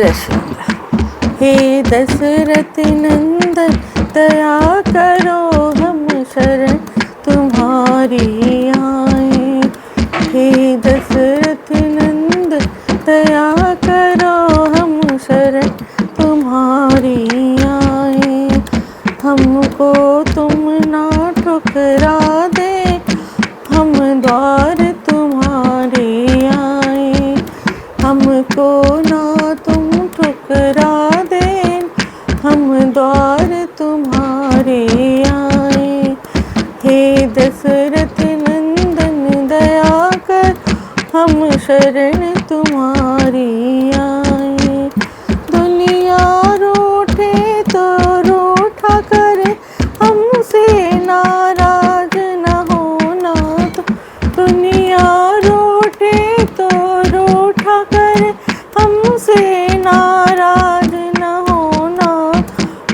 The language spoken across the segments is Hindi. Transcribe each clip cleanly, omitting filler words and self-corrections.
हे दशरथ नंदन दया करो हम शरण तुम्हारी आए। हे दशरथ नंदन दया करो हम शरण तुम्हारी आए। हमको तुम ना ठुकरा दे, हम द्वार तुम्हारे आए। हमको ना तुम ठुकरा दे, हम द्वार तुम्हारे आए। हे दशरथ नंदन दया कर हम शरण तुम्हारी आए। दुनिया रूठे तो रूठा करे, हमसे नाराज न होना तो। दुनिया रूठे तो रूठा करे, हमसे नाराज न होना।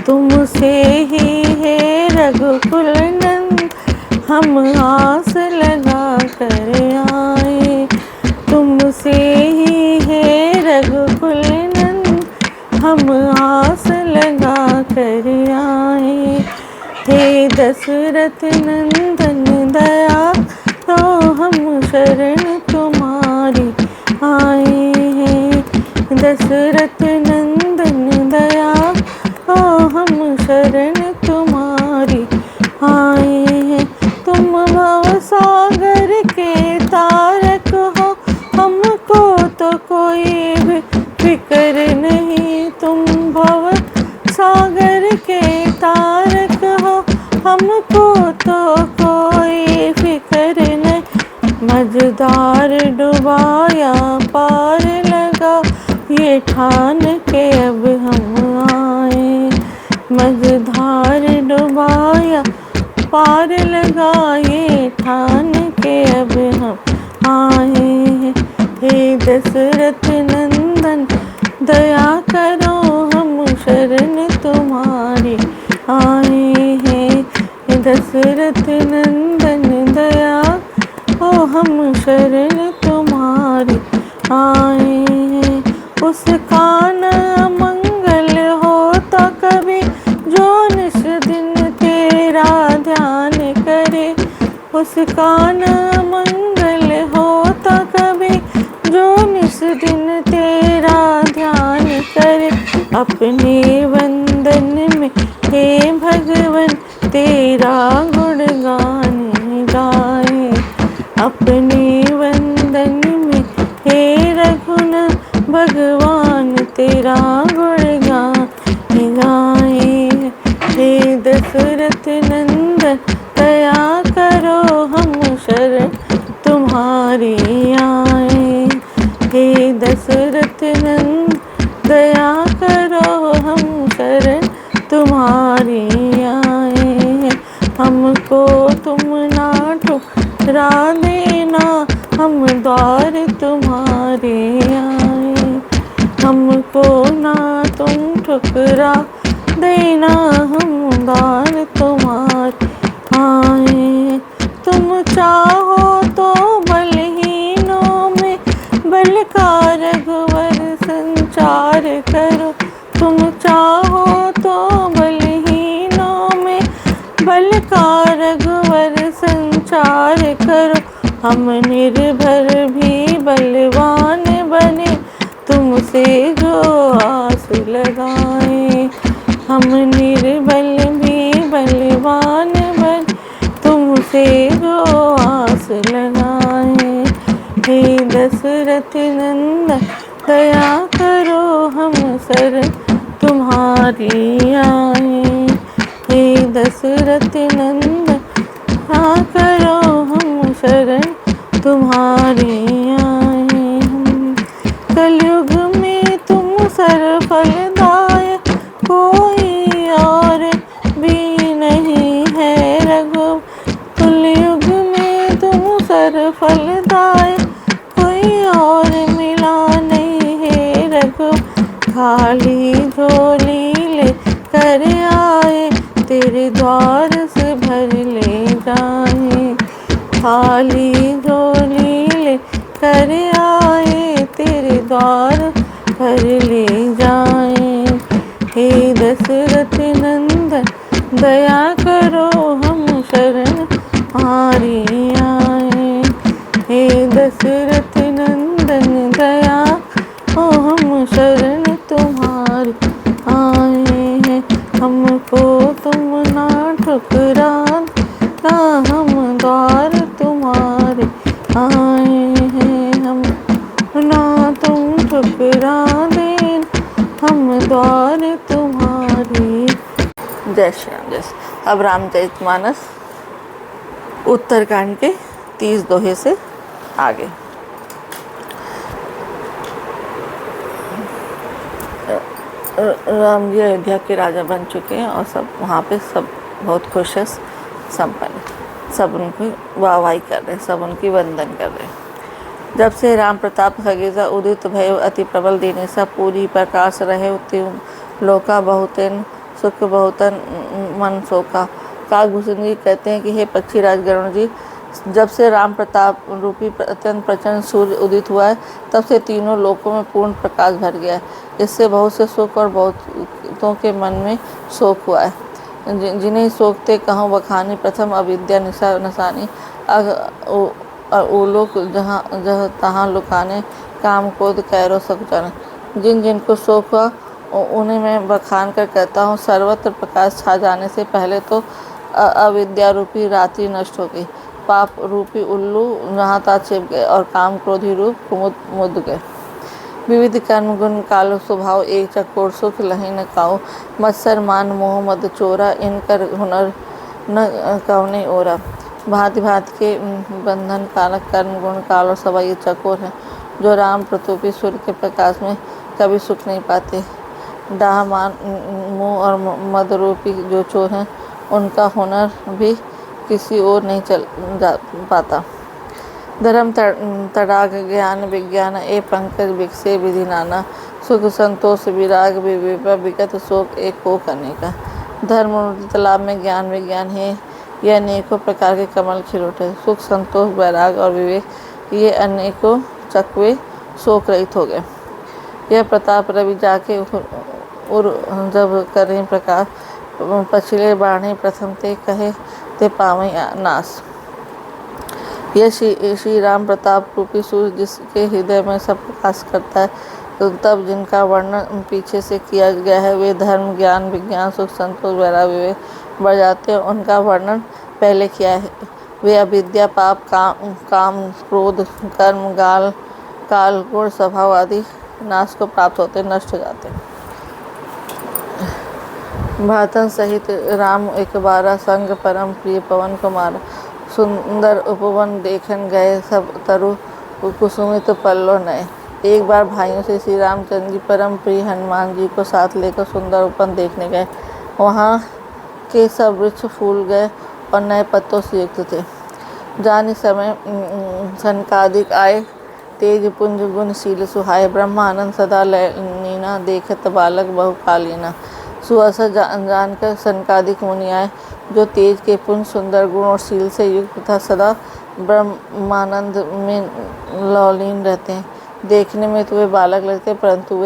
तुमसे ही है रघुकुल नंद, हम आस लगा कर आए। तुमसे ही है रघुकुल नंद, हम आस लगा कर आए। हे दशरथ नंदन दया तो हम शरण तुम्हारी आए हैं। दशरथ नंदन दया तो हम शरण तुम्हारी आए हैं। तुम भव सागर के तारक हो, हमको तो कोई भी फिक्र नहीं। तुम भव सागर के तारक हो, हमको तो कोई फिक्र नहीं। मझधार डुबाया पार लगा, ये ठान के अब हम आए। मझधार डुबाया पार लगा, ये ठान के अब हम आए हैं। हे दशरथ नंदन दया करो हम शरण तुम्हारी आए हैं। दशरथ नंदन दया ओ हम शरण तुम्हारी आए हैं। उसका न मंगल होता कभी, जो निस दिन तेरा ध्यान करे। उसका न मंगल होता कभी, जो निस दिन तेरा ध्यान करे। अपने वंदन में हे भगवन तेरा गुणगान गाए। अपने वंदन में हे रघुनाथ भगवान तेरा गुणगान गाए। हे दशरथ नंदन दया करो हम शरण तुम्हारी आए। हे दशरथ नंदन दया करो हम शरण तुम्हारी आए। हमको तुम ना ठुकरा देना, हम द्वार तुम्हारे आए। हमको ना तुम ठुकरा देना, हम द्वार तुम्हारे आए। तुम चाहो तो बलहीनों में बल का रघुवर संचार करो। तुम चाहो तो बलहीनों में बल का रघुवर संचार करो। हम निर्भर भी बलवान बने, तुमसे जो आस लगाए। हम निर्बल भी बलवान बने, तुमसे जो आस लगाए। हे दशरथ नंदन दया करो हम शरण तुम्हारी आए। हे दशरथ नंदन दया करो हम शरण तुम्हारी आए। कलयुग में तुम सर्वफलदाय, कोई और भी नहीं है रघु। कलयुग में तुम सर्वफलदाय, कोई और मिला नहीं है रघु। खाली झोली ले कर आए, तेरे द्वार से भर ले जाए। खाली झोली ले कर आए, तेरे द्वार भर ले जाए। हे दशरथ नंदन दया करो हम शरण तुम्हारी आए। हे दशरथ नंदन दया ओ हम शरण तुम्हारी आए हैं। हमको तुम ना ठुकराना, हम द्वार तुम्हारे आए हैं। हम ना तुम ठुकरा देना, हम द्वार तुम्हारे। जय श्री राम। जय श्री। अब रामचरितमानस उत्तरकांड के 30 दोहे से आगे। राम जी अयोध्या के राजा बन चुके हैं और सब वहाँ पे सब बहुत खुश है, संपन्न, सब उनकी वाहवाही कर रहे हैं, सब उनकी वंदन कर रहे हैं। जब से राम प्रताप खगेजा उदित भय अति प्रबल दीनेसा पूरी प्रकाश रहे उत्तम लोका बहुतेन सुख बहुतन मन शोका। काकभूषण जी कहते हैं कि हे पक्षी राजगरुण जी, जब से राम प्रताप रूपी अत्यंत प्रचंड सूर्य उदित हुआ है तब से तीनों लोकों में पूर्ण प्रकाश भर गया है। इससे बहुत से सुख और बहुतों के मन में शोक हुआ है। जिन्हें शोकते कहों बखानी प्रथम अविद्या निशा नसानी। ओ लोग जहाँ जहाँ तहाँ लुकाने काम क्रोध कैरो सब जाने। जिन जिनको शोक हुआ उन्हें मैं बखान कर कहता हूँ, सर्वत्र प्रकाश छा जाने से पहले तो अविद्या रूपी रात्रि नष्ट हो गई, पाप रूपी उल्लू जहाँ तहाँ छिप गए और काम क्रोधी रूप कुमुद मुद गए। विविध कर्म गुण कालो स्वभाव एक चकोर सुख लही न काऊ। मत्सर मान मोह मद चोरा इनकर हुनर न कवने ओरा। भांति भांति के बंधन कारक कर्म गुण काल और सवा ये चकोर है, जो राम प्रतोपी सूर्य के प्रकाश में कभी सुख नहीं पाते। डाह मान मोह और मद रूपी जो चोर हैं, उनका हुनर भी किसी और नहीं चल जा पाता। धर्म तड़ाग ज्ञान विज्ञान ए पंकज विकसे विधि नाना। सुख संतोष विराग विवेक विगत शोक एक हो करने का। धर्म तालाब में ज्ञान विज्ञान है, ये अनेकों प्रकार के कमल खिल उठे। सुख संतोष वैराग और विवेक ये अनेकों चकवे शोक रहित हो गए। यह प्रताप रवि जाके उर जब करें प्रकाश, पछिले बाणे प्रथम ते कहे ते पावई नाश। यह श्री राम प्रताप रूपी सूर्य जिसके हृदय में सब प्रकाश करता है, तो तब जिनका वर्णन पीछे से किया गया है वे धर्म ज्ञान विज्ञान सुख संतोष वैराग विवेक बढ़ जाते हैं। उनका वर्णन पहले किया है। वे अविद्या पाप काम क्रोध कर्म गाल काल गुण स्वभाव आदि नाश को प्राप्त होते नष्ट हो जाते। भातन सहित राम एक बारा संग परम प्रिय पवन कुमार। सुंदर उपवन देखन गए सब तरु कुसुमित पल्लो नए। एक बार भाइयों से श्री रामचंद्र जी परम प्रिय हनुमान जी को साथ लेकर सुंदर उपवन देखने गए। वहाँ के सब वृक्ष फूल गए और नए पत्तों से युक्त थे। जाने समय सनकादिक आए तेज पुंज गुण शील सुहाय। ब्रह्मानंद सदा लीना देखत बालक बहुकालीना। सुअवसर जानकर सनकादिक मुनि आए, जो तेज के पुंज सुंदर गुण और शील से युक्त तथा सदा ब्रह्मानंद में लौलीन रहते हैं। देखने में तो वे बालक लगते परंतु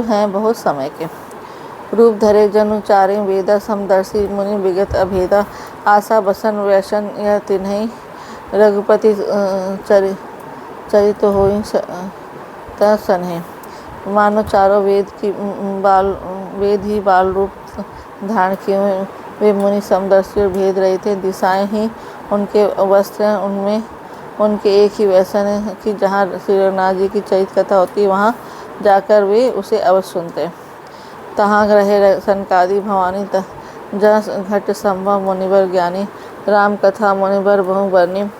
हैं बहुत समय के। रूप धरे जनु चारे वेदा समदर्शी मुनि विगत अभेदा। आशा बसन वैशन यह तिन्हीं रघुपति चरित होई सन है। मानो चारों वेद ही बाल रूप धारण किए हुए वे मुनि समदर्शी और भेद रहे थे। दिशाएं ही उनके वस्त्र हैं, उनमें उनके एक ही व्यसन है कि जहाँ श्री रघुनाथ जी की चरित कथा होती है वहाँ जाकर वे उसे अवश्य सुनते हैं। तहाँ रहे सनकादि भवानी जहाँ घट संभव मुनिवर ज्ञानी। राम कथा मुनिवर बहु बरनी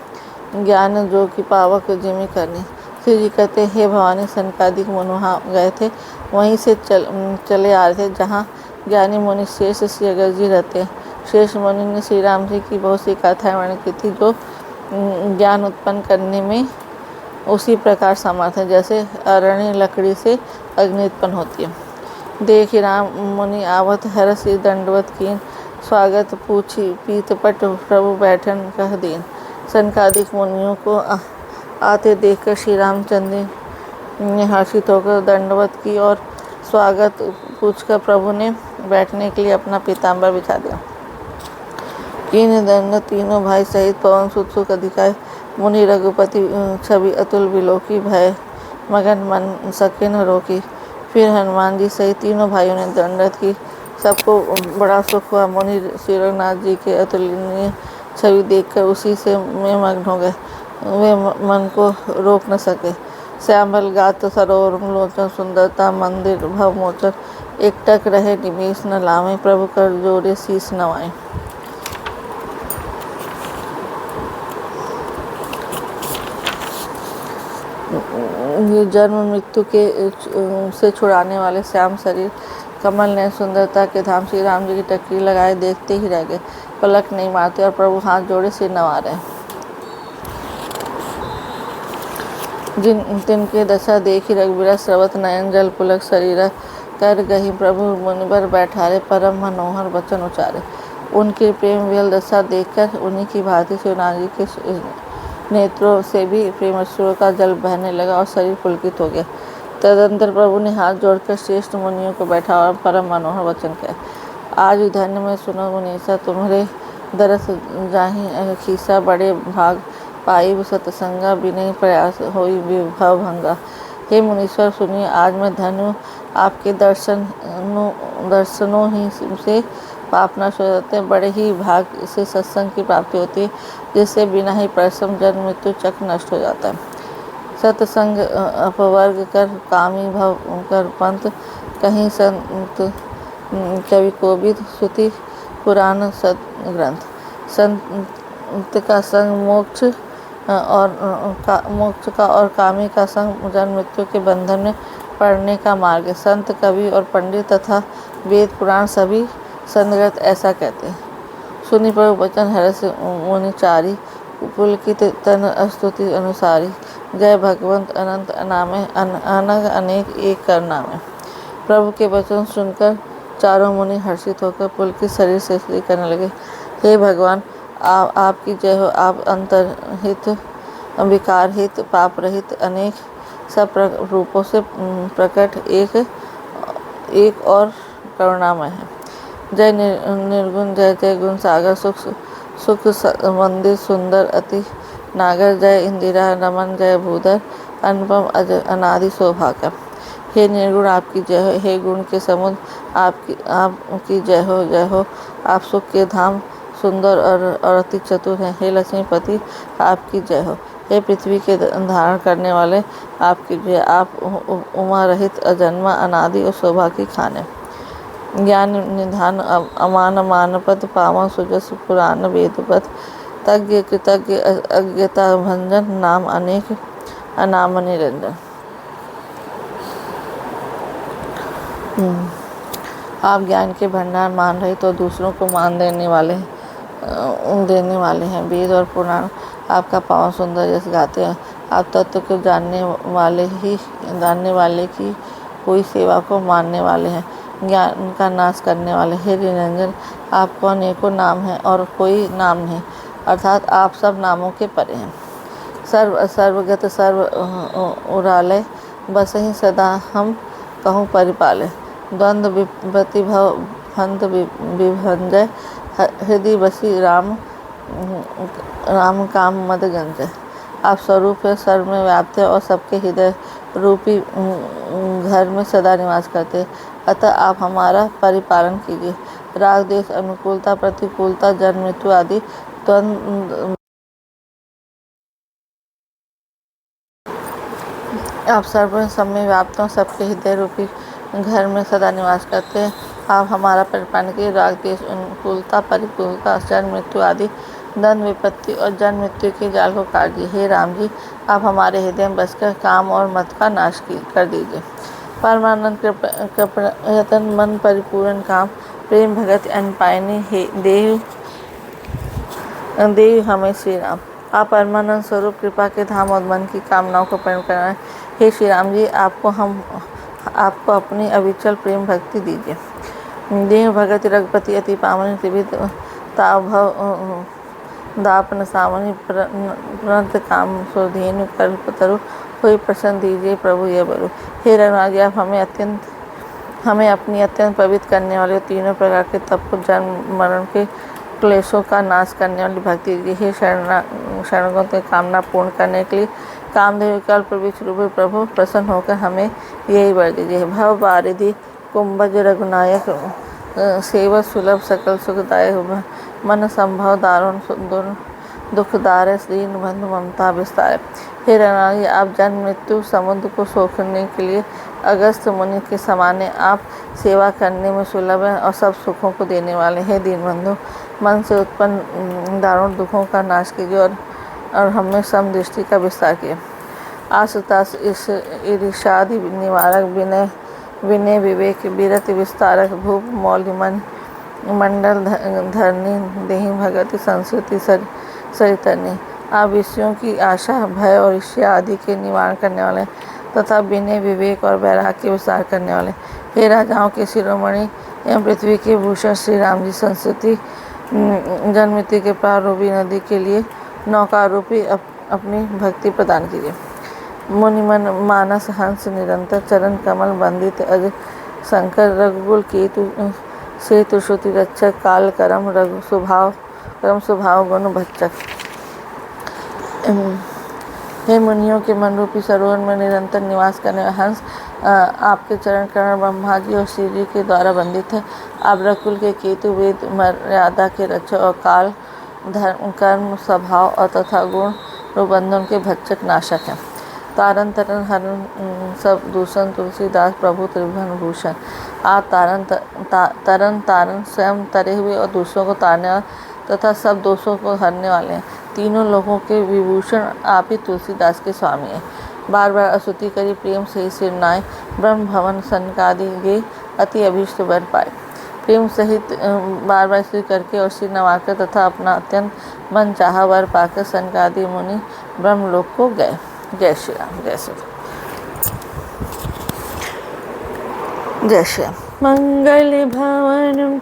ज्ञान जो कि पावक जिमी करनी। श्री जी कहते हे भवानी सनकादिक मुनि वहाँ गए थे, वहीं से चले आ रहे थे जहाँ ज्ञानी मुनि शेष श्री अगर जी रहते हैं। शेष मुनि ने श्री राम जी की बहुत सी कथाएं वर्णन की थी जो ज्ञान उत्पन्न करने में उसी प्रकार समर्थ है जैसे अरण्य लकड़ी से अग्नि उत्पन्न होती है। देख राम मुनि आवत हरस दंडवत कीन। स्वागत पूछी पीतपट प्रभु बैठन कह दीन। सनकादिक मुनियों को आते देखकर श्री रामचंद्र ने हर्षित होकर दंडवत की और स्वागत पूछकर प्रभु ने बैठने के लिए अपना पीताम्बर बिछा दिया। कीन दंड तीनों भाई सहित पवन सुत सुख अधिकारी मुनि रघुपति छवि अतुल विलोकी भय मगन मन सके न रोकी। फिर हनुमान जी सहित तीनों भाइयों ने दंडवत की। सबको बड़ा सुख हुआ। मुनि श्री रघुनाथ जी के अतुलनीय छवि देखकर उसी से में मग्न हो गए। वे मन को रोक न सके। श्यामल गात सरोवर लोचन सुंदरता मंदिर भवमोचन एकटक रहे निमेष न लावे प्रभु कर जोड़े शीस नवाए। ये जन्म मृत्यु के से छुड़ाने वाले श्याम शरीर कमल ने सुंदरता के धाम श्री राम जी की टकरी लगाए देखते ही रह गए। पलक नहीं मारते और प्रभु हाथ जोड़े सिर नवा रहे। जिन तिनके दशा देखी रघुवीर स्रवत नयन जल पुलक शरीर कर गही प्रभु मुनिबर बैठारे परम मनोहर वचन उचारे। उनकी प्रेम विहल दशा देखकर उन्हीं की भांति शिवनाथ जी के नेत्रों से भी प्रेमाश्रुओं का जल बहने लगा और शरीर पुलकित हो गया। तदंतर प्रभु ने हाथ जोड़कर श्रेष्ठ मुनियों को बैठा और परम मनोहर वचन कहा। आज धन्य में सुनो मुनीसा तुम्हारे दरस जाहि खीसा बड़े भाग पाई सतसंगा विनय प्रयास होई विभव भंगा। हे मुनीश्वर सुनिए आज मैं धन्य हूँ। आपके दर्शनों ही से पाप नष्ट हो जाते हैं। बड़े ही भाग से सत्संग की प्राप्ति होती है जिससे बिना ही परिश्रम जन्म मृत्यु चक्र नष्ट हो जाता है। सत्संग अपवर्ग कर कामी भव कर पंथ कहीं संत कवि कोविद श्रुति पुराण सदग्रंथ। संत का संग मोक्ष का और कामी का संग जन्म मृत्यु के बंधन में पड़ने का मार्ग है। संत कवि और पंडित तथा वेद पुराण सभी संतग्रंथ ऐसा कहते हैं। सुनि प्रभु वचन हरस मुनिचारी पुलकित तन स्तुति अनुसारी। जय भगवंत अनंत अनामय अनग अनेक एक करना में। प्रभु के वचन सुनकर चारों मुनि हर्षित होकर पुलकित शरीर से स्तुति करने लगे। हे भगवान आपकी जय हो। आप अंतरहित विकार हित पाप रहित अनेक सब रूपों से प्रकट एक और करुणामय है। जय निर्गुण जय जय गुण सागर सुख मंदिर सुंदर अति नागर। जय इंदिरा रमन जय भूधर अनुपम अनादि सौभाग्य। हे निर्गुण आपकी जय हो। हे गुण के समुद्र आपकी जय हो जय हो। आप सुख के धाम सुंदर और अति चतुर हैं। हे लक्ष्मीपति आपकी जय हो। हे पृथ्वी के धारण करने वाले आपकी जय। आप उमा रहित अजन्मा अनादि और सौभाग्य खाने। ज्ञान निधान अमान मानपद पावन सुजस पुराण वेदपद तज्ञ कृतज्ञ अज्ञता भंजन नाम अनेक अनाम निरंजन। आप ज्ञान के भंडार मान रहे तो दूसरों को मान देने वाले हैं। वेद और पुराण आपका पावन सुंदर यश गाते हैं। आप तत्व को जानने वाले की कोई सेवा को मानने वाले हैं। ज्ञान का नाश करने वाले। हे निरंजन आपको अनेकों नाम हैं और कोई नाम नहीं अर्थात आप सब नामों के परे हैं। सर्वगत सर्व उरालय बस ही सदा हम कहूँ परिपाले। द्वंद्व विपत्ति भव भंत विभंजय हृदय बसी राम काम मद गंजय। आप स्वरूप है सर्व में व्याप्त है और सबके हृदय रूपी घर में सदा निवास करते हैं। अतः आप हमारा परिपालन कीजिए। राग देश अनुकूलता प्रतिकूलता जन्म मृत्यु आदि द्वंद्व आप सर्व समय व्याप्त हो सबके हृदय रूपी घर में सदा निवास करते हैं। आप हमारा परिपालन कीजिए। राग देश अनुकूलता प्रतिकूलता जन्म मृत्यु आदि द्वंद्व विपत्ति और जन्म मृत्यु के जाल को काट दिए। हे राम जी आप हमारे हृदय में बसकर काम और मत का नाश कर दीजिए। परमानंद कृपयतन मन परिपूर्ण काम प्रेम भगत अनपायनी हे देव हमें श्री राम। आप परमानंद स्वरूप कृपा के धाम और मन की कामनाओं को पूर्ण करना। हे श्री राम जी आपको अपनी अविचल प्रेम भक्ति दीजिए। देव भगत रघुपति अति पावनी त्रिविध ताभव दापन सावनी प्रणत काम सुधेनु कल्पतरु कोई प्रसन्न दीजिए प्रभु ये बरु। हे रघुनाथ जी आप हमें अपनी अत्यंत पवित्र करने वाले तीनों प्रकार के तप, जन्म मरण के क्लेशों का नाश करने वाली भक्ति की ही शरणों की कामना पूर्ण करने के लिए कामदेव कल्प वृक्ष रूपी प्रभु प्रसन्न होकर हमें यही वर दीजिए। भव वारिधि कुंभज रघुनायक सेवा सुलभ सकल सुखदायक मन संभव दारुण दुखदार दीन बंधु ममता विस्तार। हे रणाई, आप जन्म मृत्यु समुद्र को सोखने के लिए अगस्त मुनि के समान आप सेवा करने में सुलभ हैं और सब सुखों को देने वाले हैं। दीन बंधु, मन से उत्पन्न दारुण दुखों का नाश कीजिए और हमें समदृष्टि का विस्तार किए। आशुताश ईर्षादि निवारक, विनय विवेक विरति विस्तारक, भूप मौलिमन मंडल धरनी देहि भगति संस्कृति सरितरनी। आप विषयों की आशा, भय और ईर्ष्या आदि के निवारण करने वाले तथा विनय विवेक और वैराग्य के विस्तार करने वाले। हे राजाओं के शिरोमणि एवं पृथ्वी के भूषण श्री राम जी, संस्कृति जन्म मृत्यु के पार रूपी नदी के लिए नौका रूपी अपनी भक्ति प्रदान कीजिए। मुनिमन मानस हंस निरंतर चरण कमल वंदित अज शंकर रघुकुल केतु सेतु श्रुति रक्षक काल करम स्वभाव गुण भक्षक। हे मुनियों के मन रूपी सरोवर में निरंतर निवास करने वाले हंस आपके चरण करण ब्रह्मा जी और श्री जी के द्वारा वंदित है। आप रघुकुल के केतु वेद मर्यादा के रक्षक और काल धर्म कर्म स्वभाव और तथा गुण रूप बंधन के भक्षक नाशक हैं। तारन तरन हरण सब दूषण तुलसीदास प्रभु त्रिभुवन भूषण। आप तारन स्वयं तरे हुए और दूसरों को तारने वाले तथा सब दोषों को हरने वाले हैं। तीनों लोगों के विभूषण आप ही तुलसीदास के स्वामी हैं। बार बार स्तुति करी प्रेम से ही सिर नाय, ब्रह्म भवन सनकादि ये अति अभीष्ट वर पाए। प्रेम सहित बार बार स्तुति करके और सिर नवाकर तथा अपना अत्यंत मन चाहा वर पाकर सनकादि मुनि ब्रह्मलोक को गए। जय श्री राम। जय श्री राम। जय श्री राम। मंगल भवन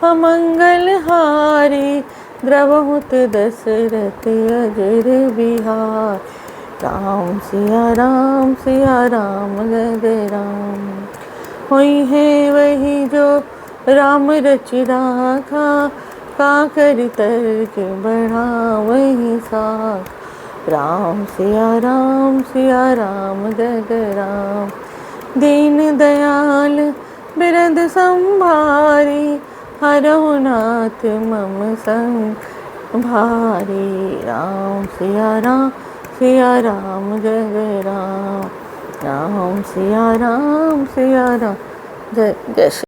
अमंगल हारी, द्रवहुत दशरथ अजर बिहार। राम सिया राम जय राम। हुई है वही जो राम रच राखा, का कर तर्क बढ़ा वही साख। राम सिया राम जय राम। दीन दयाल बिरद संभारी, हरहु नाथ मम संग भारी। राम सिया राम जय राम। राम सिया राम जय जय श्री